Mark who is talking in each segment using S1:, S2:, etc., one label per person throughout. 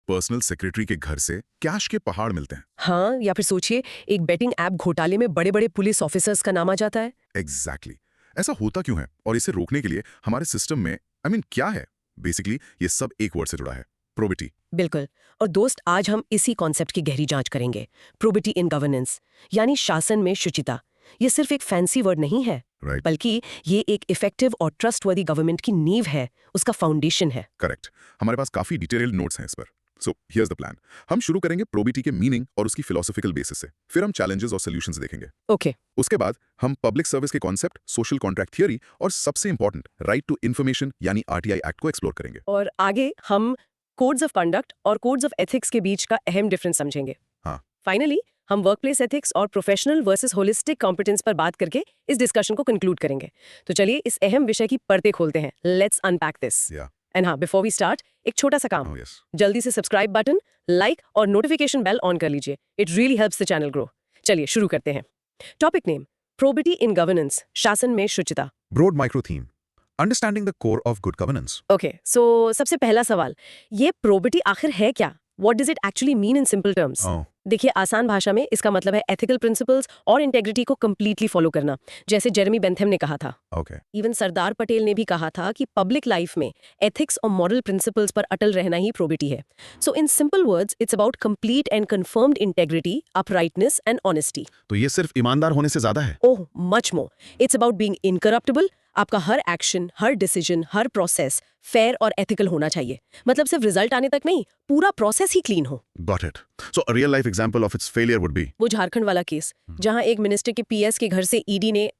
S1: Personal secretary के घर से कैश के पहाड़ मिलते हैं।
S2: हाँ, या फिर सोचिए एक बेटिंग ऐप घोटाले में बड़े बड़े पुलिस ऑफिसर्स का नाम आ जाता है।
S1: एग्जैक्टली ऐसा होता क्यों है और इसे रोकने के लिए हमारे सिस्टम में क्या है? बेसिकली ये सब एक वर्ड से जुड़ा है, प्रोबिटी।
S2: बिल्कुल। और दोस्त, आज हम इसी कॉन्सेप्ट की गहरी जांच करेंगे। प्रोबिटी इन गवर्नेंस, यानी शासन में शुचिता। ये सिर्फ एक फैंसी वर्ड नहीं है,
S1: राइट,
S2: बल्कि ये एक इफेक्टिव और ट्रस्टवर्दी गवर्नमेंट की नींव है, उसका फाउंडेशन है।
S1: करेक्ट। हमारे पास काफी डिटेल्ड नोट्स हैं इस पर। So here's the plan. हम शुरू करेंगे प्रोबिटी के मीनिंग और उसकी फिलोसॉफिकल बेसिस से, फिर हम चैलेंजेस और सॉल्यूशंस देखेंगे।
S2: ओके।
S1: उसके बाद हम पब्लिक सर्विस के कॉन्सेप्ट, सोशल कॉन्ट्रैक्ट थियरी और सबसे इंपॉर्टेंट राइट टू इन्फॉर्मेशन यानी आरटीआई एक्ट को एक्सप्लोर करेंगे।
S2: और आगे हम कोड्स ऑफ कंडक्ट और कोड्स ऑफ एथिक्स के बीच का अहम डिफरेंस समझेंगे।
S1: हाँ।
S2: फाइनली हम वर्कप्लेस एथिक्स और प्रोफेशनल वर्सेस होलिस्टिक कॉम्पिटेंस पर बात करके इस डिस्कशन को कंक्लूड करेंगे। तो चलिए इस अहम विषय की परतें खोलते हैं। Let's unpack this. एंड हाँ, बिफोर वी स्टार्ट एक छोटा सा काम। जल्दी से सब्सक्राइब बटन, लाइक और नोटिफिकेशन बेल ऑन कर लीजिए। It really helps the channel grow. चलिए शुरू करते हैं। Topic name, probity in governance, शासन में शुचिता।
S3: Broad micro theme, understanding the core of good governance.
S2: Okay, so सबसे पहला सवाल, ये प्रोबिटी आखिर है क्या? What does it actually mean in simple terms? देखिए, आसान भाषा में इसका मतलब है एथिकल प्रिंसिपल्स और इंटेग्रिटी को कंप्लीटली फॉलो करना, जैसे जेरेमी बेंथम ने कहा था। इवन सरदार पटेल ने भी कहा था कि पब्लिक लाइफ में एथिक्स और मॉरल प्रिंसिपल्स पर अटल रहना ही प्रोबिटी है। So in simple words, it's about complete and confirmed integrity, uprightness and honesty.
S3: तो ये सिर्फ ईमानदार होने से ज्यादा है?
S2: Oh, much more. It's about being incorruptible. आपका हर एक्शन, हर डिसीजन, हर प्रोसेस फेयर और एथिकल होना चाहिए। मतलब सिर्फ रिजल्ट आने तक नहीं, पूरा प्रोसेस ही क्लीन हो।
S3: Got it. So a real life example of its failure would be
S2: वो झारखंड वाला केस, जहां एक मिनिस्टर के पीएस के घर से ईडी ने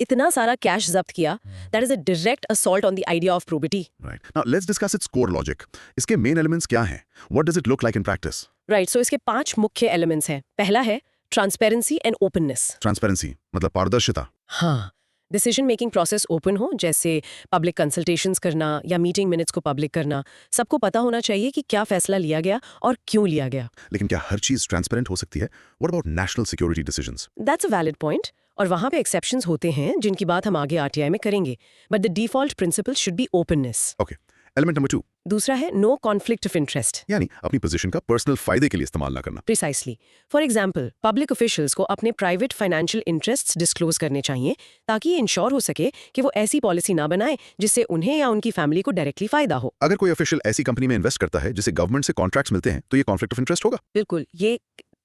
S2: इतना सारा कैश जब्त किया। That is a direct assault on the idea of probity.
S3: Right. Now let's discuss its core logic. इसके मेन एलिमेंट्स क्या हैं? What does it look like in practice?
S2: Right, so इसके 5 मुख्य एलिमेंट्स हैं। पहला है ट्रांसपेरेंसी एंड ओपननेस।
S3: Transparency मतलब पारदर्शिता।
S2: हाँ, डिसीजन मेकिंग प्रोसेस ओपन हो, जैसे पब्लिक कंसल्टेशंस करना या मीटिंग मिनट्स को पब्लिक करना। सबको पता होना चाहिए कि क्या फैसला लिया गया और क्यों लिया गया।
S3: लेकिन क्या हर चीज ट्रांसपेरेंट हो सकती है? What about national security decisions?
S2: That's a valid point, और वहां पे एक्सेप्शंस होते हैं जिनकी बात हम आगे आरटीआई में करेंगे, but the default principle should be openness.
S3: Okay. Element number 2.
S2: दूसरा है नो कॉन्फ्लिक्ट ऑफ इंटरेस्ट,
S3: यानी अपनी पोजीशन का पर्सनल फायदे के लिए इस्तेमाल ना करना।
S2: Precisely. For example, public officials को अपने प्राइवेट फाइनेंशियल इंटरेस्ट्स डिस्क्लोज करने चाहिए, ताकि ये इंश्योर हो सके कि वो ऐसी पॉलिसी ना बनाए जिससे उन्हें या उनकी फैमिली को डायरेक्टली फायदा हो।
S3: अगर कोई ऑफिशियल ऐसी कंपनी में इन्वेस्ट करता है जिसे गवर्नमेंट से कॉन्ट्रैक्ट्स मिलते हैं, तो ये कॉन्फ्लिक्ट ऑफ इंटरेस्ट होगा।
S2: बिल्कुल, ये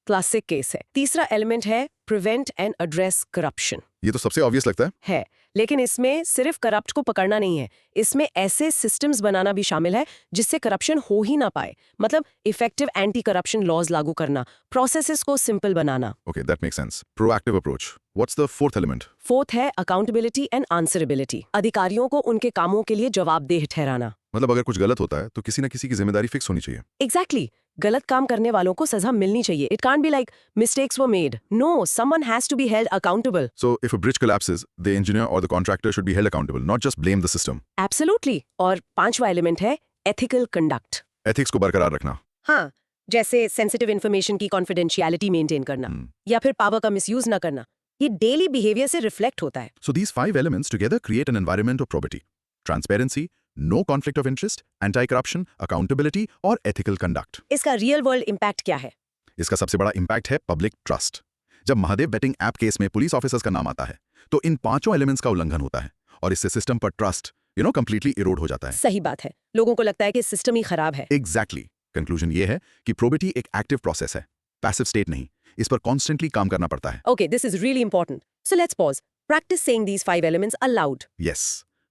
S2: क्लासिक केस है। तीसरा एलिमेंट है प्रिवेंट एंड एड्रेस करप्शन।
S3: ये तो सबसे ऑब्वियस लगता
S2: है, लेकिन इसमें सिर्फ करप्ट को पकड़ना नहीं है, इसमें ऐसे सिस्टम्स बनाना भी शामिल है जिससे करप्शन हो ही ना पाए। मतलब इफेक्टिव एंटी करप्शन लॉज लागू करना, प्रोसेसेस को simple banana.
S3: Okay, that makes sense. Proactive approach. What's the fourth element?
S2: Fourth है अकाउंटेबिलिटी एंड आंसरेबिलिटी, अधिकारियों को उनके कामों के लिए जवाबदेह ठहराना।
S3: मतलब अगर कुछ गलत होता है तो किसी न किसी की जिम्मेदारी फिक्स होनी चाहिए।
S2: एग्जैक्टली, गलत काम करने वालों को सजा मिलनी चाहिए। It can't be like mistakes were made. No, someone has to be held accountable.
S3: So if a bridge collapses, the engineer or the contractor should be held accountable, not just blame the system.
S2: Absolutely. और पांचवा element है ethical conduct.
S3: Ethics को बरकरार रखना।
S2: हाँ, जैसे sensitive information की confidentiality maintain करना या फिर पावर का मिसयूज ना करना। ये डेली बिहेवियर से रिफ्लेक्ट होता है।
S3: So these 5 elements together create an environment of probity. Transparency, no conflict of interest, anti-corruption, accountability और ethical conduct.
S2: इसका रियल वर्ल्ड इम्पैक्ट क्या है?
S3: इसका सबसे बड़ा इम्पैक्ट है पब्लिक ट्रस्ट। जब महादेव बेटिंग ऐप केस में पुलिस ऑफिसर्स का नाम आता है, तो इन 5 एलिमेंट्स का उल्लंघन होता है और इससे सिस्टम पर ट्रस्ट कंप्लीटली इरोड हो जाता है।
S2: सही बात है, लोगों को लगता है कि सिस्टम ही खराब है।
S3: एग्जैक्टली। कंक्लूजन ये है कि प्रोबिटी एक एक्टिव प्रोसेस है, पैसिव स्टेट नहीं। इस पर कॉन्स्टेंटली काम करना पड़ता है।
S2: Okay, this is really important. So let's pause, practice saying these 5 elements aloud.
S3: Yes.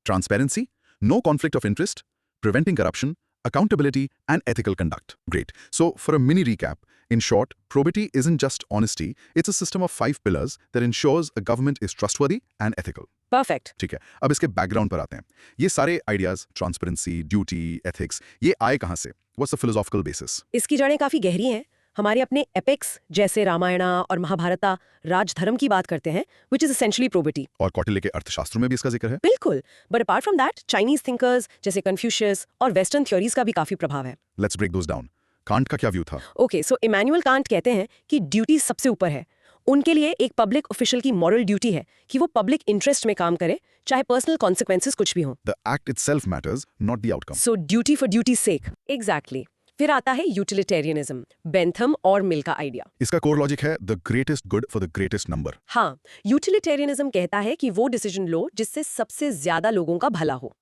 S3: Transparency, no conflict of interest, preventing corruption, accountability, and ethical conduct. Great. So, for a mini recap, in short, probity isn't just honesty, it's a system of 5 pillars that ensures a government is trustworthy and ethical.
S2: Perfect.
S3: ठीक है, अब इसके background पर आते हैं। ये सारे ideas, transparency, duty, ethics, ये आए कहाँ से? What's the philosophical basis?
S2: इसकी जड़ें काफी गहरी हैं। हमारे अपने एपिक्स जैसे रामायणा और महाभारता राजधर्म की बात करते हैं, which is essentially probity.
S3: और कौटिल्य के अर्थशास्त्र में भी इसका जिक्र है।
S2: बिल्कुल, but apart from that Chinese thinkers जैसे कन्फ्यूशियस और वेस्टर्न थ्योरीज का भी काफी प्रभाव है।
S3: Let's break those down. Kant का क्या व्यू था?
S2: ओके, सो इमैनुअल कांट कहते हैं कि ड्यूटी सबसे ऊपर है। उनके लिए एक पब्लिक ऑफिशियल की मॉरल ड्यूटी है कि वो पब्लिक इंटरेस्ट में काम करे, चाहे पर्सनल कॉन्सिक्वेंसेस कुछ भी हो।
S3: The act itself matters, not the outcome.
S2: So duty for duty sake. Exactly. फिर आता है यूटिलिटेरियनिज्म, बेंथम और मिल का आइडिया।
S3: इसका कोर लॉजिक है the greatest good for the greatest number.
S2: हाँ, यूटिलिटेरियनिज्म कहता है कि वो डिसीजन लो जिससे सबसे ज्यादा लोगों का भला हो।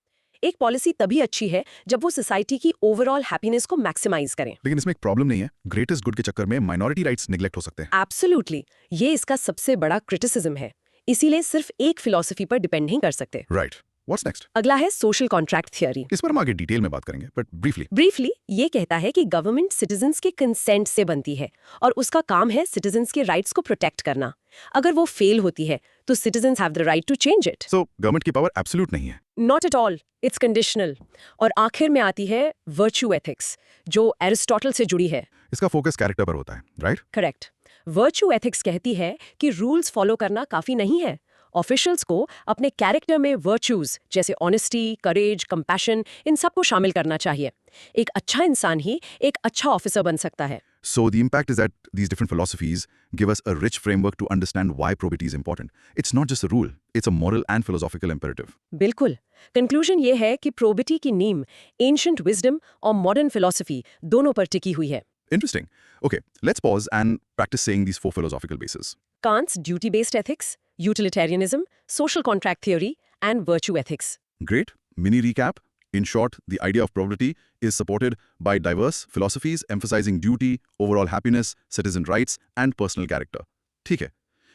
S2: एक पॉलिसी तभी अच्छी है जब वो सोसाइटी की ओवरऑल हैप्पीनेस को मैक्सिमाइज करें।
S3: लेकिन इसमें एक प्रॉब्लम नहीं है, ग्रेटेस्ट गुड के चक्कर में माइनॉरिटी राइट्स निगलेक्ट हो सकते हैं।
S2: एब्सोल्युटली, ये इसका सबसे बड़ा क्रिटिसिज्म है। इसीलिए सिर्फ एक फिलॉसफी पर डिपेंड नहीं कर सकते।
S3: Right, what's next?
S2: अगला है सोशल कॉन्ट्रैक्ट थियरी।
S3: इस पर हम आगे डिटेल में बात करेंगे, बट
S2: ब्रीफली ये कहता है कि गवर्नमेंट सिटीजन्स के कंसेंट से बनती है और उसका काम है सिटीजन्स के राइट्स को प्रोटेक्ट करना। अगर वो फेल होती है तो citizens have the right to change it.
S3: So government की पावर एब्सोल्यूट नहीं है।
S2: Not at all, it's conditional. और आखिर में आती है वर्च्यू एथिक्स, जो एरिस्टोटल से जुड़ी है।
S3: इसका फोकस कैरेक्टर पर होता है, राइट?
S2: करेक्ट। वर्च्यू एथिक्स कहती है कि रूल्स फॉलो करना काफी नहीं है। ऑफिशियल्स को अपने कैरेक्टर में वर्च्यूज जैसे ऑनेस्टी, करेज, कंपैशन, इन सबको शामिल करना चाहिए। एक अच्छा इंसान ही एक अच्छा ऑफिसर बन सकता है।
S3: So the impact is that these different philosophies give us a rich framework to understand why probity is important. It's not just a rule, it's a moral and philosophical imperative.
S2: बिल्कुल। Conclusion ये है कि probity की नींव ancient wisdom और modern philosophy दोनों पर टिकी हुई है।
S3: Interesting. Okay, let's pause and practice saying these four philosophical bases.
S2: Kant's duty-based ethics, utilitarianism, social contract theory, and virtue ethics.
S3: Great. Mini recap. In short, the idea of probity is supported by diverse philosophies emphasizing duty, overall happiness, citizen rights, and personal character. ठीक है.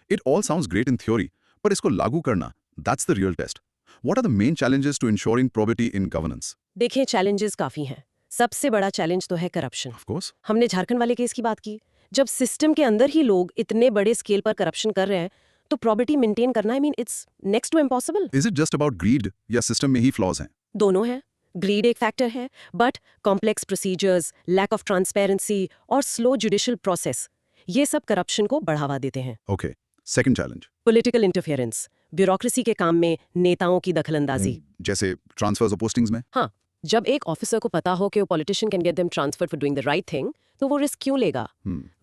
S3: It all sounds great in theory, but इसको लागू करना, that's the real test. What are the main challenges to ensuring probity in governance?
S2: देखें, challenges काफी हैं। सबसे बड़ा चैलेंज तो है करप्शन।
S3: Of course.
S2: हमने झारखंड वाले केस की बात की। जब सिस्टम के अंदर ही लोग इतने बड़े स्केल पर करप्शन कर रहे हैं तो प्रॉपर्टी मेंटेन करना, it's next to impossible.
S3: Is it just about greed या सिस्टम में ही फ्लॉज हैं?
S2: दोनों हैं। ग्रीड एक फैक्टर है, but complex procedures, lack of transparency और स्लो जुडिशियल प्रोसेस, ये सब करप्शन को बढ़ावा देते हैं।
S3: Okay. Second challenge.
S2: Political interference, bureaucracy के काम में नेताओं की दखलंदाजी।
S3: जैसे ट्रांसफर्स और पोस्टिंग्स में?
S2: हाँ, जब एक ऑफिसर को पता हो कि वो politician can get them transferred for doing the right thing, तो वो रिस्क क्यों लेगा?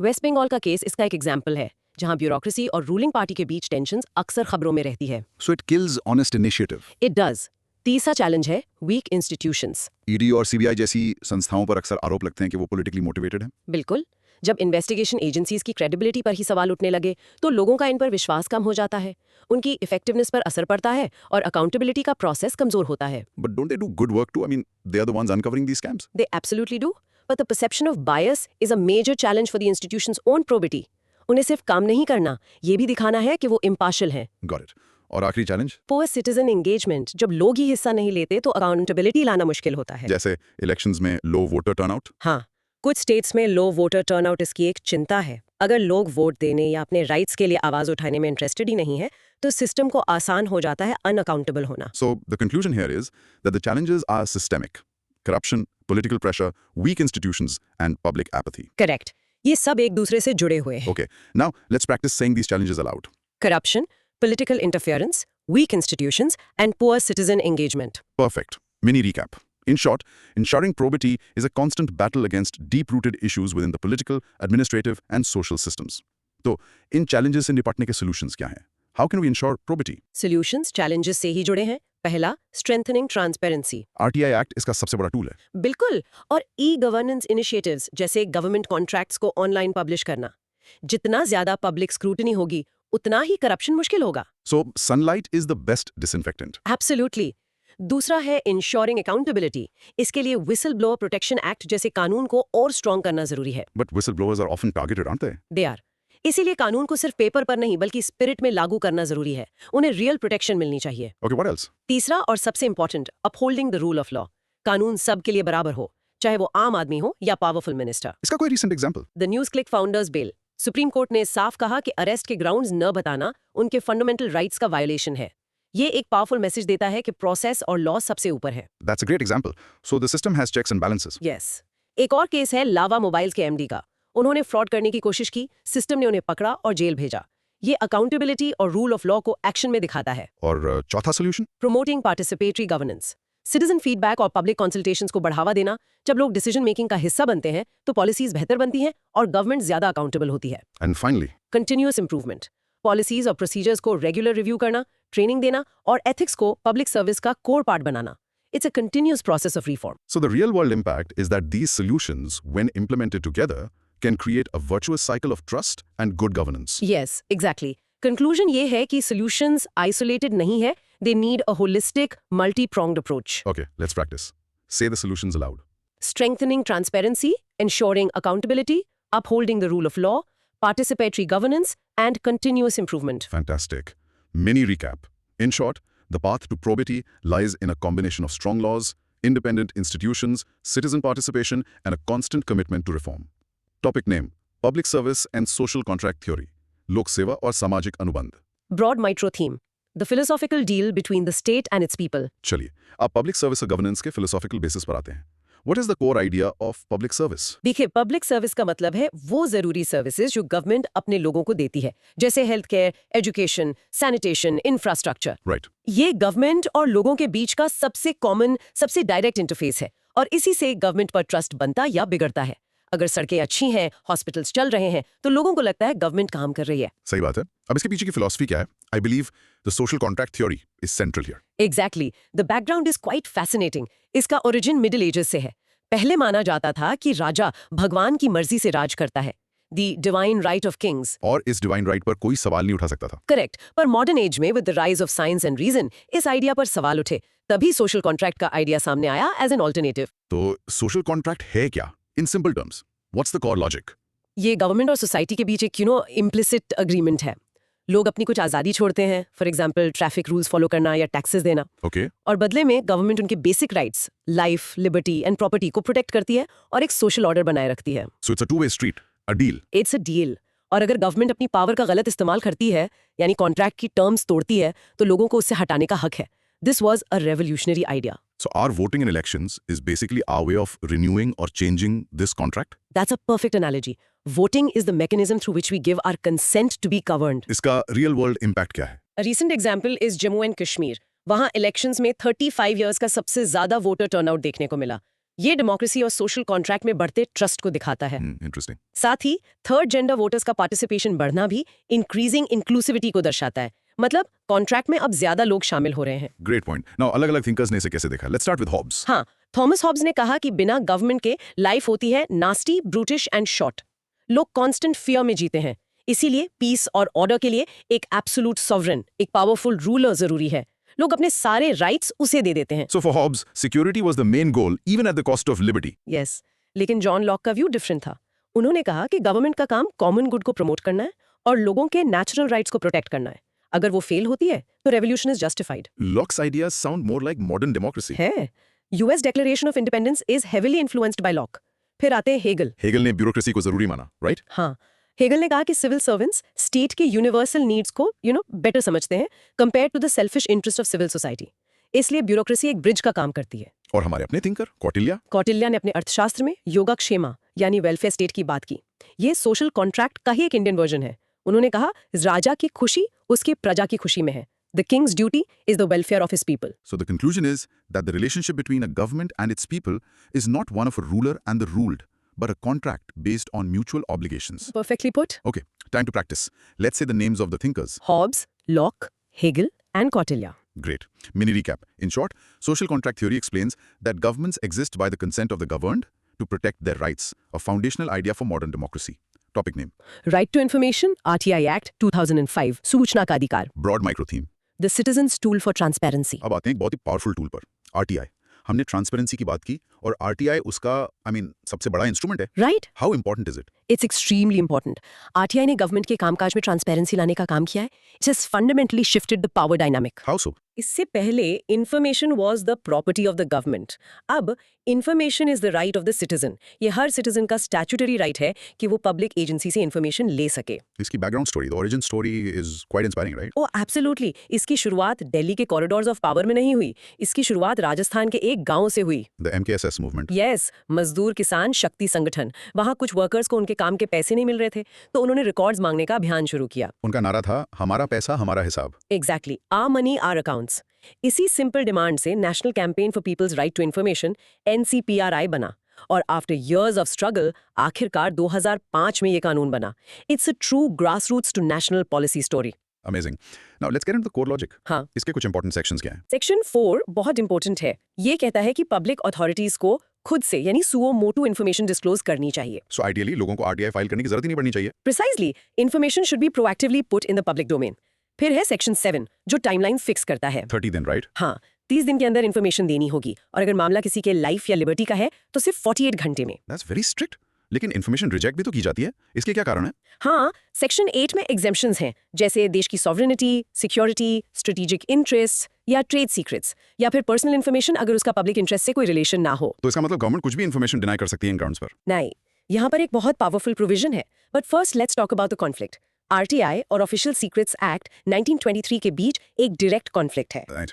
S2: वेस्ट बंगाल का केस इसका एक एग्जाम्पल है, जहां ब्यूरोक्रेसी और रूलिंग पार्टी के बीच टेंशंस अक्सर खबरों में रहती है।
S3: So it kills honest initiative.
S2: It does. तीसरा चैलेंज है वीक इंस्टीट्यूशंस।
S3: ED और CBI जैसी संस्थाओं पर अक्सर आरोप लगते हैं कि वो पॉलिटिकली मोटिवेटेड हैं।
S2: बिल्कुल। जब इन्वेस्टिगेशन एजेंसीज की क्रेडिबिलिटी पर ही सवाल उठने लगे तो लोगों का इन पर विश्वास कम हो जाता है, उनकी इफेक्टिवनेस पर असर पड़ता है और अकाउंटेबिलिटी का प्रोसेस कमजोर होता है।
S3: But don't they do good work too? I mean, they are the ones uncovering these scams.
S2: They absolutely do, but the perception of bias is a major challenge for the institution's own probity. उन्हें सिर्फ काम नहीं करना, ये भी दिखाना है कि वो impartial हैं।
S3: Got it. और आखिरी चैलेंज?
S2: Poor citizen engagement, जब लोग ही हिस्सा नहीं लेते तो अकाउंटेबिलिटी लाना मुश्किल होता है।
S3: जैसे इलेक्शंस में लो वोटर टर्नआउट?
S2: हाँ, कुछ स्टेट्स में लो वोटर टर्नआउट इसकी एक चिंता है। अगर लोग वोट देने या अपने राइट्स के लिए आवाज उठाने में इंटरेस्टेड ही नहीं है तो सिस्टम को आसान हो जाता है अनअकाउंटेबल होना।
S3: So the conclusion here is that the challenges are systemic. Corruption, political pressure, weak institutions, and public apathy.
S2: Correct, ये सब एक दूसरे से जुड़े हुए हैं।
S3: Okay, now let's practice saying these challenges aloud.
S2: Corruption, political interference, weak institutions and poor citizen engagement.
S3: Perfect. Mini recap. In short, ensuring probity is a constant battle against deep-rooted issues within the political, administrative, and social systems. तो इन challenges से निपटने के solutions क्या हैं? How can we ensure probity?
S2: Solutions challenges से ही जुड़े हैं। पहला, स्ट्रेंथनिंग ट्रांसपेरेंसी।
S3: RTI Act इसका सबसे बड़ा टूल है।
S2: बिल्कुल, और ई गवर्नेंस इनिशिएटिव्स जैसे गवर्नमेंट कॉन्ट्रैक्ट्स को ऑनलाइन पब्लिश करना। जितना ज्यादा पब्लिक स्क्रूटनी होगी उतना ही करप्शन मुश्किल होगा।
S3: So sunlight is the best disinfectant.
S2: Absolutely. दूसरा है इंश्योरिंग अकाउंटेबिलिटी। इसके लिए विसल ब्लोअर प्रोटेक्शन एक्ट जैसे कानून को और स्ट्रॉन्ग करना जरूरी है।
S3: But whistleblowers are often targeted, aren't they?
S2: They are. इसीलिए कानून को सिर्फ पेपर पर नहीं बल्कि स्पिरिट में लागू करना जरूरी है। उन्हें रियल प्रोटेक्शन मिलनी चाहिए।
S3: Okay, what else?
S2: तीसरा और सबसे important, upholding the rule of law. कानून सबके लिए बराबर हो, चाहे वो आम आदमी हो या पावरफुल मिनिस्टर।
S3: इसका कोई recent example?
S2: The NewsClick founders bail. Supreme court ने साफ कहा कि अरेस्ट के ग्राउंड्स न बताना उनके फंडामेंटल राइट्स का वायोलेशन है। ये एक पावरफुल मैसेज देता है कि प्रोसेस और लॉ सबसे ऊपर है।
S3: That's a great example. So the system has checks and balances.
S2: Yes. एक और केस है लावा मोबाइल्स के एमडी का। उन्होंने फ्रॉड करने की कोशिश की, सिस्टम ने उन्हें पकड़ा और जेल भेजा। ये अकाउंटेबिलिटी और रूल ऑफ लॉ को एक्शन में दिखाता है।
S3: और चौथा solution?
S2: Promoting participatory governance. Citizen feedback और पब्लिक कंसल्टेशंस को बढ़ावा देना। जब लोग डिसीजन मेकिंग का हिस्सा बनते हैं तो पॉलिसीज बेहतर बनती हैं और गवर्नमेंट ज्यादा अकाउंटेबल होती है।
S3: And finally,
S2: continuous improvement. Policies और प्रोसीजर्स को रेगुलर रिव्यू करना, ट्रेनिंग देना और एथिक्स को पब्लिक सर्विस का core part banana. It's a continuous process of reform.
S3: So the real-world impact is that these solutions, when implemented together, can create a virtuous cycle of trust and good governance.
S2: Yes, exactly. Conclusion ये है कि solutions isolated नहीं है. They need a holistic, multi-pronged approach.
S3: Okay, let's practice. Say the solutions aloud.
S2: Strengthening transparency, ensuring accountability, upholding the rule of law, participatory governance, and continuous improvement.
S3: Fantastic. Mini recap. In short, the path to probity lies in a combination of strong laws, independent institutions, citizen participation, and a constant commitment to reform. Topic name: Public Service and Social Contract Theory. Lok Seva और सामाजिक अनुबंध.
S2: Broad micro theme. The philosophical deal between the state and its people.
S3: चलिए, अब public service और governance के philosophical basis पर आते हैं. What is the core idea of public service?
S2: देखिए, पब्लिक सर्विस का मतलब है वो जरूरी सर्विसेज जो गवर्नमेंट अपने लोगों को देती है, जैसे health care, education, sanitation, infrastructure.
S3: Right.
S2: ये गवर्नमेंट और लोगों के बीच का सबसे कॉमन, सबसे डायरेक्ट इंटरफेस है और इसी से गवर्नमेंट पर ट्रस्ट बनता या बिगड़ता है. अगर सड़कें अच्छी हैं, हॉस्पिटल्स चल रहे हैं, तो लोगों को लगता है गवर्नमेंट काम कर रही है.
S3: सही बात है. अब इसके पीछे की फिलॉसफी क्या है? I believe the social contract theory is central here.
S2: Exactly. The background is quite fascinating. इसका ओरिजिन मिडिल एजेस से है. पहले माना जाता था कि राजा भगवान की मर्जी से राज करता है. The divine right of Kings.
S3: और इस डिवाइन राइट पर कोई सवाल नहीं उठा सकता था.
S2: करेक्ट. पर मॉडर्न एज में with the rise of science and reason इस आइडिया पर सवाल उठे. तभी सोशल कॉन्ट्रैक्ट का आइडिया सामने आया एज एन ऑल्टरनेटिव.
S3: तो सोशल कॉन्ट्रैक्ट है क्या? In simple terms, what's the core logic?
S2: ये गवर्नमेंट और सोसाइटी के बीच एक इम्प्लिसिट अग्रीमेंट है. लोग अपनी कुछ आज़ादी छोड़ते हैं, for example traffic rules follow करना या टैक्सेस देना,
S3: Okay.
S2: और बदले में गवर्नमेंट उनके basic rights, life, liberty and property को प्रोटेक्ट करती है और एक सोशल ऑर्डर बनाए रखती है.
S3: So it's a two-way street, a deal.
S2: It's a deal. और अगर गवर्नमेंट अपनी पावर का गलत इस्तेमाल करती है, यानी कॉन्ट्रैक्ट की टर्म्स तोड़ती है, तो लोगों को उससे हटाने का हक है. This was a revolutionary idea.
S3: So our voting in elections is basically our way of renewing or changing this contract.
S2: That's a perfect analogy. Voting is the mechanism through which we give our consent to be governed.
S3: इसका real world impact क्या है?
S2: A recent example is Jammu and Kashmir. वहाँ elections में 35 years का सबसे ज्यादा voter turnout देखने को मिला. ये डेमोक्रेसी और सोशल कॉन्ट्रैक्ट में बढ़ते ट्रस्ट को दिखाता है.
S3: Interesting.
S2: साथ ही थर्ड जेंडर वोटर्स का पार्टिसिपेशन बढ़ना भी इंक्रीजिंग इंक्लूसिविटी को दर्शाता है. मतलब कॉन्ट्रैक्ट में अब ज्यादा लोग शामिल हो रहे हैं.
S3: Great point. Now अलग-अलग thinkers ने इसे कैसे देखा? Let's start with Hobbes.
S2: हाँ, थॉमस हॉब्स ने कहा कि बिना गवर्नमेंट के लाइफ होती है नास्टी, ब्रूटिश एंड शॉर्ट. लोग कांस्टेंट फियर में जीते हैं. इसीलिए पीस और ऑर्डर के लिए एक एब्सोल्यूट सॉवरेन, एक पावरफुल रूलर जरूरी है. लोग अपने सारे राइट्स उसे दे देते हैं.
S3: So for Hobbes, security was the main goal even at the cost of liberty.
S2: Yes, लेकिन जॉन लॉक का व्यू डिफरेंट था. उन्होंने कहा कि गवर्नमेंट का काम कॉमन गुड को प्रमोट करना है और लोगों के नेचुरल राइट्स को प्रोटेक्ट करना है. अगर वो फेल होती है तो revolution is justified.
S3: Locke's ideas sound more like modern democracy.
S2: है. US declaration of independence is heavily influenced by lock. फिर आते हैं हेगल.
S3: हेगल ने ब्यूरोक्रेसी को जरूरी माना, right?
S2: हाँ, हेगल ने कहा कि सिविल सर्वेंट्स स्टेट के यूनिवर्सल नीड्स को बेटर समझते हैं compare to the selfish interest of civil society. इसलिए ब्यूरोक्रेसी एक ब्रिज का काम करती है.
S3: और हमारे अपने थिंकर कौटिल्य.
S2: कौटिल्य ने अपने अर्थशास्त्र में योगक्षेमा यानी वेलफेयर स्टेट की बात की. ये सोशल कॉन्ट्रैक्ट का ही एक इंडियन वर्जन है. उन्होंने कहा राजा की खुशी उसकी प्रजा की खुशी में है. The king's duty is the welfare of his people.
S3: So the conclusion is that the relationship between a government and its people is not one of a ruler and the ruled, but a contract based on mutual obligations.
S2: Perfectly put.
S3: Okay, time to practice. Let's say the names of the thinkers.
S2: Hobbes, Locke, Hegel, and Kautilya.
S3: Great. Mini recap. In short, social contract theory explains that governments exist by the consent of the governed to protect their rights, a foundational idea for modern democracy. Topic name.
S2: Right to information, RTI Act 2005, सूचना का अधिकार.
S3: Broad micro theme.
S2: The citizen's tool for transparency.
S3: अब आते हैं एक बहुत ही powerful tool पर, RTI. हमने ट्रांसपेरेंसी की बात की और RTI उसका सबसे बड़ा इंस्ट्रूमेंट है.
S2: Right?
S3: How important is it?
S2: It's extremely important. RTI ने गवर्नमेंट के कामकाज में ट्रांसपेरेंसी लाने का काम किया है. It has fundamentally shifted the power dynamic.
S3: How so?
S2: इससे पहले information was the property of the government. अब information is the right of the citizen. ये हर सिटीजन का स्टैट्यूटरी राइट है कि वो पब्लिक एजेंसी से इंफॉर्मेशन ले सके.
S3: इसकी background story, the origin story is quite inspiring, right?
S2: Oh absolutely. इसकी शुरुआत दिल्ली के कॉरिडोर्स ऑफ पावर में नहीं हुई. इसकी शुरुआत राजस्थान के एक गांव से हुई.
S3: The MKSS movement.
S2: यस, मजदूर किसान शक्ति संगठन. वहां कुछ वर्कर्स को उनके काम के पैसे नहीं मिल रहे थे, तो उन्होंने रिकॉर्ड्स मांगने का अभियान शुरू किया.
S3: उनका नारा था हमारा पैसा हमारा हिसाब.
S2: Exactly. Our money our accounts. इसी सिंपल डिमांड से national campaign for people's right to information NCPRI बना और आफ्टर इयर्स ऑफ स्ट्रगल आखिरकार 2005 में ये कानून बना. It's a true grassroots to national policy story.
S3: Amazing. Now let's get into the core logic.
S2: हाँ।
S3: इसके कुछ इंपॉर्टेंट सेक्शंस क्या हैं?
S2: सेक्शन 4 बहुत इंपॉर्टेंट है। ये कहता है कि पब्लिक अथॉरिटीज को खुद से यानी सुओ मोटो इन्फॉर्मेशन डिस्क्लोज करनी चाहिए।
S3: सो आइडियली लोगों को आरटीआई फाइल करने की जरूरत ही नहीं पड़नी चाहिए।
S2: Precisely, information should be proactively put in the public domain. फिर है सेक्शन 7 जो टाइमलाइन फिक्स करता है।
S3: 30 दिन, राइट?
S2: हाँ, 30 दिन के अंदर इन्फॉर्मेशन देनी होगी और अगर मामला किसी के लाइफ या लिबर्टी का है तो सिर्फ 48 घंटे में।
S3: That's very strict. लेकिन इन्फॉर्मेशन रिजेक्ट भी तो की जाती है, इसके क्या कारण है?
S2: हाँ, सेक्शन 8 में एग्जेम्पशंस हैं, जैसे देश की सॉवरेनिटी, सिक्योरिटी, स्ट्रेटेजिक इंटरेस्ट या ट्रेड सीक्रेट्स या फिर पर्सनल इन्फॉर्मेशन अगर उसका पब्लिक इंटरेस्ट से कोई रिलेशन ना हो।
S3: तो इसका मतलब गवर्नमेंट कुछ भी इन्फॉर्मेशन डिनाई कर सकती है इन ग्राउंड्स पर?
S2: नहीं, यहाँ पर एक बहुत पावरफुल प्रोविजन है। But first let's talk about the conflict. RTI और ऑफिशियल सीक्रेट्स एक्ट 1923 के बीच एक डायरेक्ट कॉन्फ्लिक्ट है।
S3: राइट,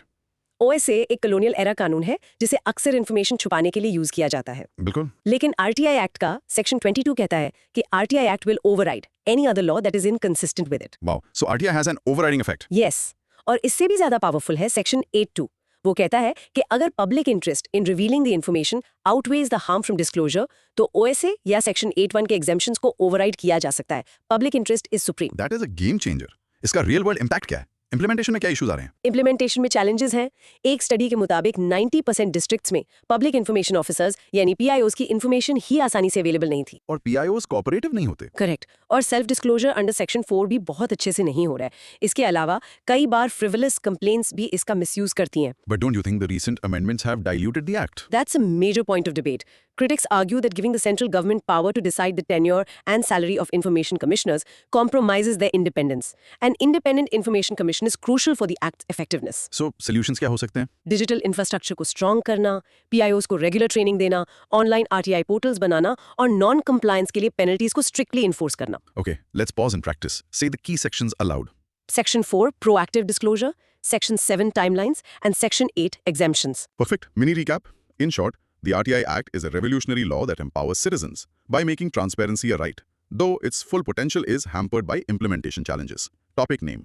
S2: ओएसए एक कॉलोनियल एरा कानून है जिसे अक्सर इन्फॉर्मेशन छुपाने के लिए यूज किया जाता है।
S3: बिल्कुल।
S2: लेकिन आरटीआई एक्ट का सेक्शन 22 कहता है कि RTI act will override any other law that is inconsistent with it.
S3: Wow, so RTI has an overriding effect.
S2: Yes, और इससे भी ज्यादा पावरफुल है सेक्शन 82। वो कहता है कि अगर public interest in revealing the information outweighs the harm from disclosure तो ओएसए या सेक्शन 81 के एग्जेम्पशंस को ओवरराइड किया जा सकता है। Public interest is supreme.
S3: That is a game changer. इसका रियल वर्ल्ड इंपैक्ट क्या है? इंप्लीमेंटेशन में क्या इश्यूज आ रहे हैं?
S2: इम्प्लीमेंटेशन में चैलेंजेस हैं। एक स्टडी के मुताबिक 90% डिस्ट्रिक्ट्स में पब्लिक इन्फॉर्मेशन ऑफिसर्स यानी पीआईओज की इन्फॉर्मेशन ही आसानी से अवेलेबल नहीं थी।
S3: और पीआईओज कोऑपरेटिव नहीं होते।
S2: करेक्ट। और सेल्फ डिस्क्लोजर अंडर सेक्शन 4 भी बहुत अच्छे से नहीं हो रहा है। इसके अलावा कई बार फ्रिवलस कंप्लेंट्स भी इसका मिसयूज करती हैं।
S3: But don't you think the recent amendments have diluted the act?
S2: That's a major point of debate. Critics argue that giving the central government power to decide the tenure and salary of information commissioners compromises their independence. An independent information commission is crucial for the act's effectiveness.
S3: So solutions क्या हो सकते हैं?
S2: Digital infrastructure को strong करना, पीआईओज को regular training देना, online RTI portals बनाना और non compliance के लिए पेनल्टीज को स्ट्रिक्टली इन्फोर्स करना।
S3: Okay, let's pause and practice. Say the key sections aloud.
S2: Section 4 proactive disclosure, Section 7 timelines and Section 8 exemptions.
S3: Perfect. Mini recap. In short, the RTI Act is a revolutionary law that empowers citizens by making transparency a right, though its full potential is hampered by implementation challenges. Topic name: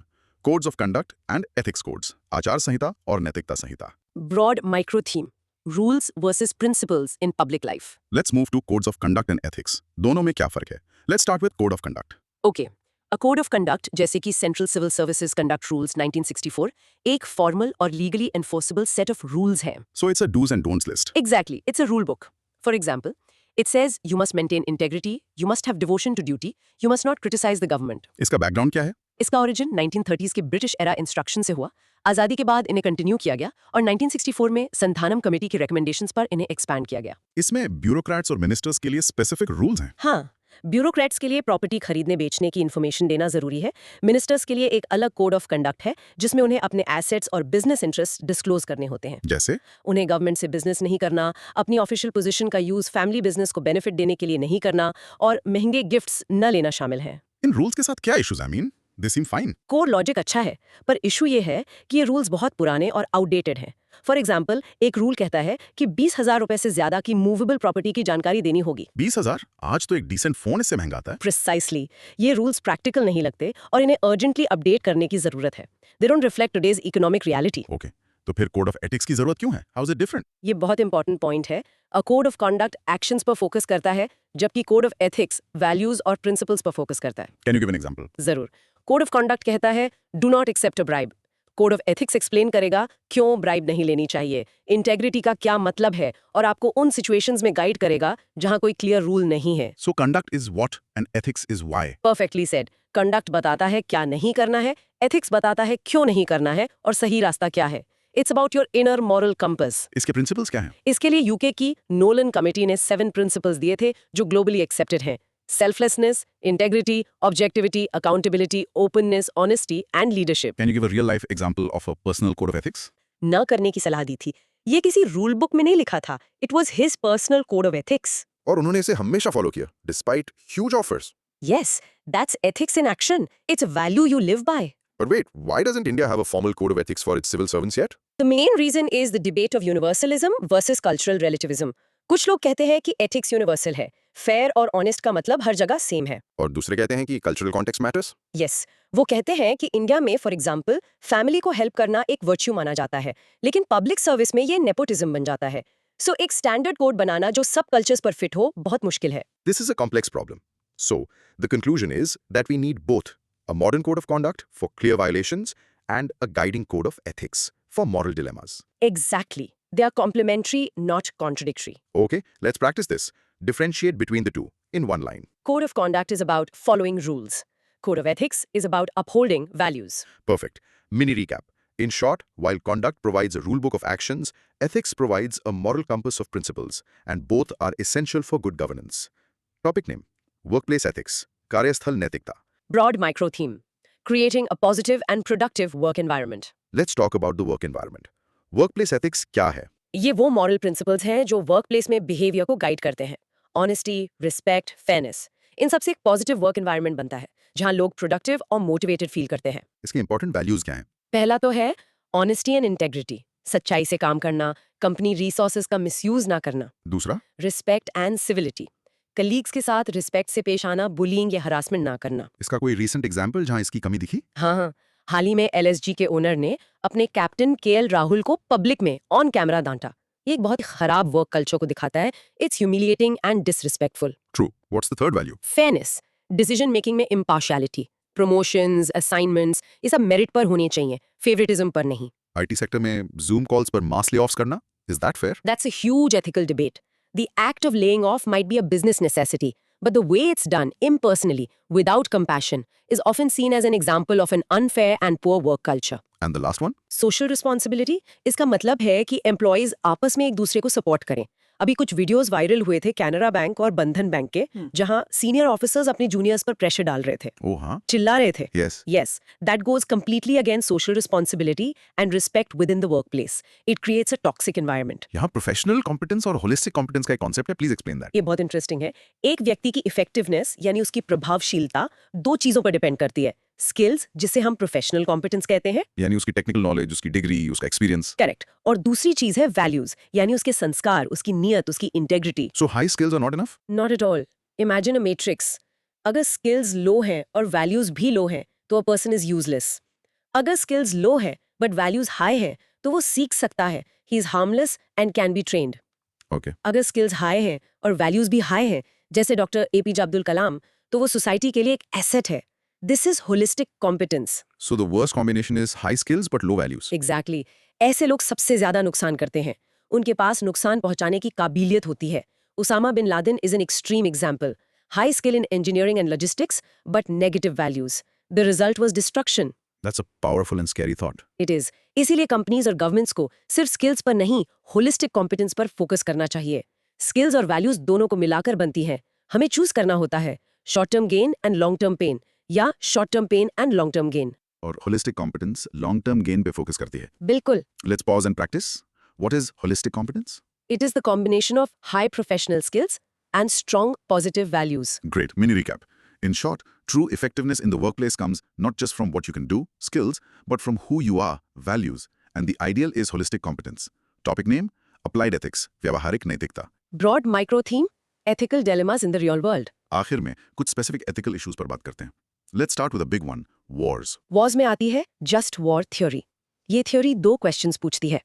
S3: Codes of Conduct and Ethics Codes, Achar Sanhita और नैतिकता संहिता.
S2: Broad micro theme, rules versus principles in public life.
S3: Let's move to Codes of Conduct and Ethics. दोनों में क्या फर्क है? Let's start with Code of Conduct.
S2: Okay. A code of conduct जैसे कि Central Civil Services Conduct Rules 1964 एक formal और legally enforceable set of rules है।
S3: So it's a do's and don'ts list.
S2: Exactly, it's a rule book. For example, it says you must maintain integrity, you must have devotion to duty, you must not criticize the government.
S3: इसका background क्या है?
S2: इसका origin 1930s के British era instruction से हुआ, आजादी के बाद इन्हें कंटिन्यू किया गया और 1964 में संधानम कमेटी की recommendations पर इन्हें expand किया गया।
S3: इसमें bureaucrats और ministers के लिए specific rules हैं.
S2: हाँ, ब्यूरोक्रेट्स के लिए प्रॉपर्टी खरीदने बेचने की इन्फॉर्मेशन देना जरूरी है। मिनिस्टर्स के लिए एक अलग कोड ऑफ कंडक्ट है जिसमें उन्हें अपने एसेट्स और बिजनेस इंटरेस्ट डिस्क्लोज करने होते हैं।
S3: जैसे?
S2: उन्हें गवर्नमेंट से बिजनेस नहीं करना, अपनी ऑफिशियल पोजीशन का यूज फैमिली बिजनेस को बेनिफिट देने के लिए नहीं करना और महंगे गिफ्ट्स न लेना शामिल है।
S3: इन रूल्स के साथ क्या issues? I mean, they seem fine.
S2: Core logic अच्छा है, पर इशू ये है कि ये रूल्स बहुत पुराने और आउटडेटेड हैं। फॉर एग्जाम्पल, एक रूल कहता है कि 20,000 रुपए से ज्यादा की मूवेबल प्रॉपर्टी की जानकारी देनी होगी।
S3: 20,000? आज तो एक डिसेंट फोन इससे महंगा आता है.
S2: प्रिसाइसली, ये रूल्स प्रैक्टिकल नहीं लगते और इन्हें अर्जेंटली अपडेट करने की जरूरत है। They don't reflect today's economic reality.
S3: Okay, तो फिर कोड ऑफ एथिक्स की जरूरत क्यों है? How is it different?
S2: ये बहुत इंपॉर्टेंट पॉइंट है। A code of conduct actions पर फोकस करता है जबकि कोड ऑफ एथिक्स वैल्यूज और प्रिंसिपल्स पर फोकस करता है।
S3: Can you give an example?
S2: जरूर। कोड ऑफ कंडक्ट कहता है do not accept a bribe. Code of ethics explain करेगा क्यों ब्राइब नहीं लेनी चाहिए, इंटेग्रिटी का क्या मतलब है और आपको उन सिचुएशंस में गाइड करेगा जहां कोई क्लियर रूल नहीं है।
S3: So conduct is what and ethics is why.
S2: Perfectly said. Conduct बताता है क्या नहीं करना है, एथिक्स बताता है क्यों नहीं करना है और सही रास्ता क्या है। It's about your inner moral compass.
S3: इसके प्रिंसिपल्स क्या हैं?
S2: इसके लिए यूके की नोलन कमेटी ने 7 प्रिंसिपल्स दिए थे जो ग्लोबली एक्सेप्टेड हैं। Selflessness, integrity, objectivity, accountability, openness, honesty and leadership.
S3: Can you give a real life example of a personal code of ethics?
S2: न करने की सलाह दी थी। ये किसी रूल बुक में नहीं लिखा था। It was his personal code of ethics.
S4: और उन्होंने इसे हमेशा फॉलो किया despite huge offers.
S2: Yes, that's ethics in action. It's a value you live by.
S4: But wait, why doesn't India have a formal code of ethics for its civil servants yet?
S2: The main reason is the debate of universalism versus cultural relativism. कुछ लोग कहते हैं कि ethics universal है, fair और honest का मतलब हर जगह सेम है।
S4: और दूसरे कहते हैं कि cultural context matters?
S2: Yes, वो कहते हैं कि इंडिया में फॉर एग्जाम्पल फैमिली को हेल्प करना एक वर्च्यू माना जाता है, लेकिन पब्लिक सर्विस में ये नेपोटिज्म बन जाता है। सो एक स्टैंडर्ड कोड बनाना जो सब कल्चर्स पर फिट हो बहुत मुश्किल है।
S4: This is a complex problem. So, the conclusion is that we need both A modern code of conduct for clear violations and a guiding code of ethics for moral dilemmas.
S2: Exactly. They are complementary, not contradictory.
S4: Okay, let's practice this. Differentiate between the two in one line.
S2: Code of conduct is about following rules. Code of ethics is about upholding values.
S4: Perfect. Mini recap. In short, while conduct provides a rulebook of actions, ethics provides a moral compass of principles, and both are essential for good governance. Topic name: Workplace ethics. कार्यस्थल नैतिकता.
S2: Broad micro theme. Creating a positive and productive work environment.
S4: Let's talk about the work environment. Workplace ethics क्या है?
S2: ये वो moral principles हैं जो workplace में behaviour को गाइड करते हैं. Honesty, respect, fairness. इन सबसे एक पॉजिटिव वर्क एनवायरनमेंट बनता है जहां लोग प्रोडक्टिव और मोटिवेटेड फील करते हैं.
S4: इसके इंपॉर्टेंट वैल्यूज क्या हैं?
S2: पहला तो है ऑनेस्टी एंड इंटेग्रिटी. सच्चाई से काम करना, कंपनी रिसोर्सेज का मिसयूज ना करना.
S4: दूसरा?
S2: Respect and civility. कलीग्स के साथ रिस्पेक्ट से पेश आना, बुलिंग या हरासमेंट ना करना.
S4: इसका कोई रीसेंट एग्जाम्पल जहां इसकी कमी दिखी?
S2: हाँ, हाल ही में LSG के ओनर ने अपने कैप्टन KL राहुल को पब्लिक में ऑन कैमरा डांटा. ये एक बहुत ही खराब वर्क कल्चर को दिखाता है. It's humiliating and disrespectful.
S4: True. What's the third value?
S2: Fairness. Decision making में इम्पार्शियलिटी. प्रमोशंस, असाइनमेंट्स, ये सब मेरिट पर होने चाहिए, फेवरेटिज्म पर नहीं.
S4: IT सेक्टर में Zoom कॉल्स पर मास लेऑफ्स करना? Is that fair?
S2: That's a huge ethical debate. The act of laying off might be a business necessity, but the way it's done impersonally, without compassion, is often seen as an example of an unfair and poor work culture.
S4: And the last one?
S2: Social responsibility. इसका मतलब है कि employees आपस में एक दूसरे को support करें. अभी कुछ वीडियोस वायरल हुए थे कैनरा बैंक और बंधन बैंक के, जहां सीनियर ऑफिसर्स अपने जूनियर्स पर प्रेशर डाल रहे थे,
S4: Oh, हाँ.
S2: चिल्ला रहे थे.
S4: Yes.
S2: Yes, that goes completely against social responsibility and respect within the workplace. It creates a toxic environment.
S4: यहाँ प्रोफेशनल कॉम्पिटेंस और होलिस्टिक कॉम्पिटेंस का एक कॉन्सेप्ट है. Please explain that.
S2: ये बहुत इंटरेस्टिंग है. एक व्यक्ति की इफेक्टिवनेस यानी उसकी प्रभावशीलता दो चीजों पर डिपेंड करती है. स्किल्स, जिसे हम प्रोफेशनल कॉम्पिटेंस कहते हैं,
S4: यानी उसकी टेक्निकल नॉलेज, उसकी डिग्री, उसका एक्सपीरियंस.
S2: करेक्ट. और दूसरी चीज है वैल्यूज, यानी उसके संस्कार, उसकी नियत, उसकी integrity.
S4: So high skills are not enough?
S2: Not at all. Imagine a matrix. अगर स्किल्स लो हैं और वैल्यूज भी लो हैं तो अ पर्सन इज यूजलेस. अगर स्किल्स लो है बट वैल्यूज हाई हैं तो वो सीख सकता है. He is harmless and can be trained.
S4: Okay.
S2: अगर स्किल्स हाई हैं और वैल्यूज भी हाई हैं, जैसे डॉक्टर APJ अब्दुल कलाम, तो वो सोसाइटी के लिए एक एसेट है. This is holistic competence.
S4: So the worst combination is high skills but low values.
S2: Exactly. ऐसे लोग सबसे ज्यादा नुकसान करते हैं. उनके पास नुकसान पहुंचाने की काबिलियत होती है. Osama bin Laden is an extreme example. High skill in engineering and logistics but negative values. The result was destruction.
S4: That's a powerful and scary thought.
S2: It is. इसीलिए कंपनीज और गवर्नमेंट्स को सिर्फ स्किल्स पर नहीं, holistic competence पर focus करना चाहिए. Skills और वैल्यूज दोनों को मिलाकर बनती हैं. हमें चूज करना होता है short term gain and long term pain, या short term pain and long term gain.
S4: और holistic competence long term gain पे फोकस करती है.
S2: बिल्कुल.
S4: Let's pause and practice. What is holistic competence?
S2: It is the combination of high professional skills and strong positive values.
S4: Great. Mini recap. In short, true effectiveness in the workplace comes not just from what you can do, skills, but from who you are, values. And the ideal is holistic competence. Topic name: Applied Ethics, व्यावहारिक नैतिकता.
S2: Broad micro theme, ethical dilemmas in the real world.
S4: आखिर में कुछ specific ethical issues पर बात करते हैं. Let's start with a big one: wars.
S2: Wars में आती है just war theory. ये थ्योरी दो क्वेश्चंस पूछती है.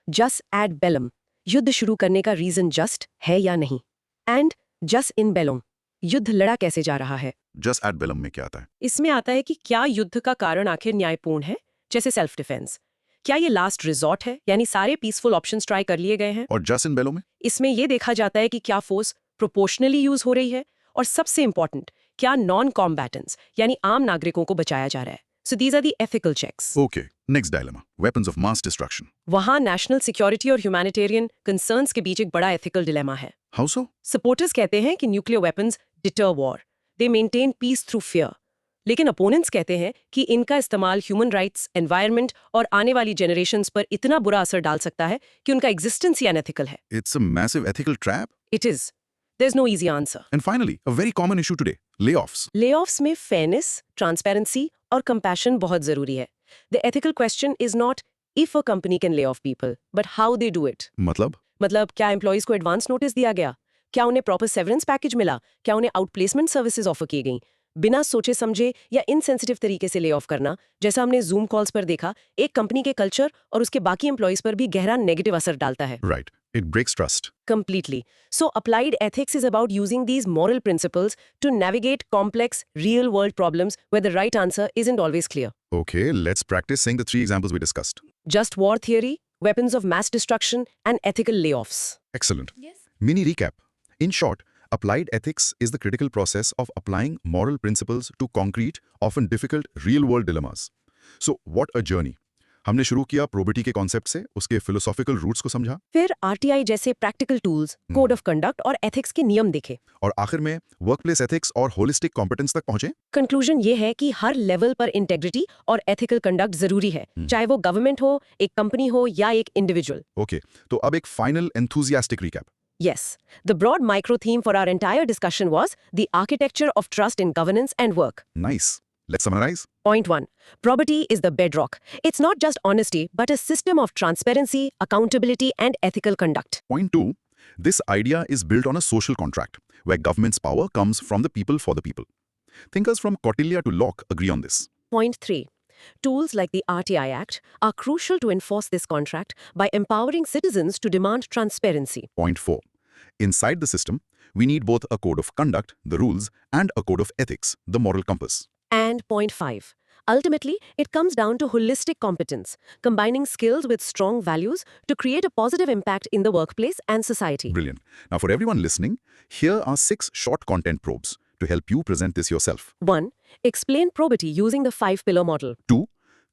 S2: Jus ad bellum, युद्ध शुरू करने का रीजन जस्ट है या नहीं, एंड जस इन बेलोम, युद्ध लड़ा कैसे जा रहा है.
S4: Just at bellum में क्या आता है?
S2: इसमें आता है कि क्या युद्ध का कारण आखिर न्यायपूर्ण है, जैसे सेल्फ डिफेंस. क्या ये लास्ट रिजॉर्ट है, यानी सारे पीसफुल ऑप्शंस ट्राई कर लिए गए हैं.
S4: और just in bellow में?
S2: इसमें ये देखा जाता है कि क्या फोर्स प्रोपोर्शनली यूज हो रही है, और सबसे इंपॉर्टेंट, क्या नॉन कॉम्बैटेंट्स यानी आम नागरिकों को बचाया जा रहा है. So these are the ethical checks.
S4: Okay. Next dilemma: weapons of mass destruction.
S2: वहां नेशनल सिक्योरिटी और ह्यूमैनिटेरियन कंसर्न्स के बीच एक बड़ा एथिकल डिलेमा है.
S4: How so?
S2: सपोर्टर्स कहते हैं कि nuclear weapons deter war, they maintain peace through fear. लेकिन अपोनेंट्स कहते हैं कि इनका इस्तेमाल ह्यूमन राइट्स, एनवायरनमेंट और आने वाली जनरेशंस पर इतना बुरा असर डाल सकता है कि उनका एग्जिस्टेंस ही अनएथिकल है.
S4: It's a massive ethical trap.
S2: It is. There is no easy answer.
S4: And finally, a very common issue today: layoffs.
S2: Layoffs में फेयरनेस, ट्रांसपेरेंसी और कंपैशन बहुत जरूरी है. The ethical question is not if a company can lay off people, but how they do it. मतलब क्या employees को advance notice दिया गया, क्या उन्हें प्रॉपर सेवरेंस पैकेज मिला, क्या उन्हें आउटप्लेसमेंट सर्विसेज ऑफर की गई. बिना सोचे समझे या इनसेंसिटिव तरीके से ले ऑफ करना, जैसा हमने जूम कॉल्स पर देखा, एक कंपनी के कल्चर और उसके बाकी एम्प्लॉयज पर भी गहरा नेगेटिव असर डालता है.
S4: Right.
S3: It breaks trust.
S2: Completely. So, applied ethics is about using these moral principles to navigate complex, real world problems where the right answer isn't always clear.
S3: Okay, let's practice saying the 3 examples we discussed.
S2: Just war theory, weapons of mass destruction, and ethical layoffs.
S3: Excellent.
S2: Yes.
S3: Mini recap. In short, applied ethics is the critical process of applying moral principles to concrete, often difficult, real-world dilemmas. So, what a journey. हमने शुरू किया probity के concept से, उसके philosophical roots को समझा,
S2: फिर RTI जैसे practical tools, code of conduct और एथिक्स के नियम देखे।
S3: और आखिर में वर्कप्लेस एथिक्स और होलिस्टिक कॉम्पिटेंस तक पहुंचे।
S2: कंक्लूजन ये है कि हर लेवल पर इंटेग्रिटी और एथिकल कंडक्ट जरूरी है, चाहे वो गवर्नमेंट हो, एक कंपनी हो या एक इंडिविजुअल।
S3: ओके, तो अब एक final enthusiastic recap.
S2: Yes, the broad micro theme for our entire discussion was the architecture of trust in governance and work.
S3: Nice. Let's summarize.
S2: Point 1. Probity is the bedrock. It's not just honesty, but a system of transparency, accountability, and ethical conduct.
S3: Point 2. This idea is built on a social contract, where government's power comes from the people for the people. Thinkers from Kautilya to Locke agree on this.
S2: Point 3. Tools like the RTI Act are crucial to enforce this contract by empowering citizens to demand transparency.
S3: Point 4. Inside the system, we need both a code of conduct, the rules, and a code of ethics, the moral compass.
S2: And point 5. Ultimately, it comes down to holistic competence, combining skills with strong values to create a positive impact in the workplace and society.
S3: Brilliant. Now, for everyone listening, here are 6 short content probes to help you present this yourself.
S2: 1. Explain probity using the 5-pillar model.
S3: 2.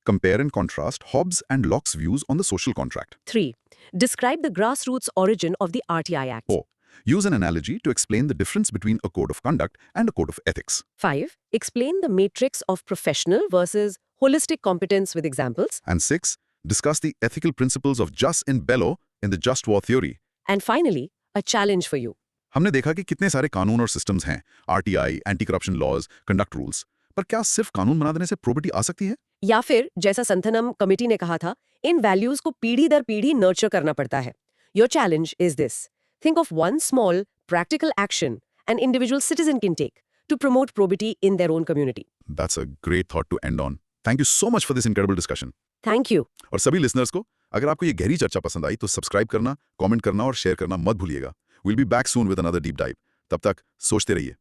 S3: Compare and contrast Hobbes and Locke's views on the social contract.
S2: 3. Describe the grassroots origin of the RTI Act.
S3: 4. Use an analogy to explain the difference between a code of conduct and a code of ethics.
S2: 5. Explain the matrix of professional versus holistic competence with examples.
S3: And 6. Discuss the ethical principles of jus in bello in the just war theory.
S2: And finally, a challenge for you.
S3: हमने देखा कि कितने सारे कानून और systems हैं, RTI, anti corruption laws, conduct rules, पर क्या सिर्फ कानून बना देने से प्रोबिटी आ सकती है?
S2: या फिर जैसा संथनम कमिटी ने कहा था, इन वैल्यूज को पीढ़ी दर पीढ़ी नर्चर करना पड़ता है। Your challenge is this. Think of one small, practical action an individual citizen can take to promote probity in their own community.
S3: That's a great thought to end on. Thank you so much for this incredible discussion.
S2: Thank you.
S3: और सभी listeners को, अगर आपको ये गहरी चर्चा पसंद आई तो सब्सक्राइब करना, कमेंट करना और शेयर करना मत भूलिएगा। We'll be back soon with another deep dive. तब तक सोचते रहिए।